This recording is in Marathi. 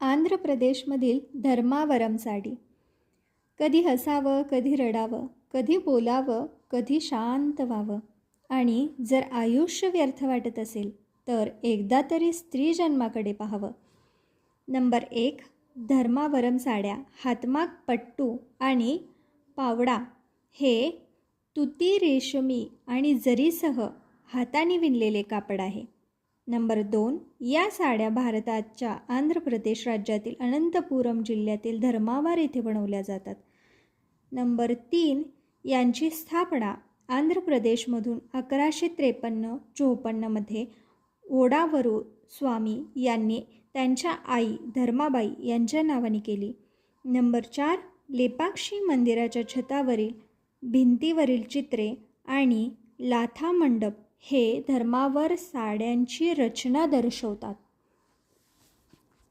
आंध्र प्रदेशमधील धर्मावरम साडी. कधी हसावं, कधी रडावं, कधी बोलावं, कधी शांत व्हावं. आणि जर आयुष्य व्यर्थ वाटत असेल तर एकदा तरी स्त्री जन्माकडे पाहावं. नंबर 1, धर्मावरम साड्या. हातमाग पट्टू आणि पावडा हे तुती रेशमी आणि जरीसह हाताने विणलेले कापड आहे. नंबर 2, या साड्या भारताच्या आंध्र प्रदेश राज्यातील अनंतपुरम जिल्ह्यातील धर्मावर येथे बनवल्या जातात. नंबर 3, यांची स्थापना आंध्र प्रदेशमधून 1153-54 मध्ये ओडावरू स्वामी यांनी त्यांच्या आई धर्माबाई यांच्या नावाने केली. नंबर 4, लेपाक्षी मंदिराच्या छतावरील भिंतीवरील चित्रे आणि लाथा मंडप हे धर्मावर साड्यांची रचना दर्शवतात.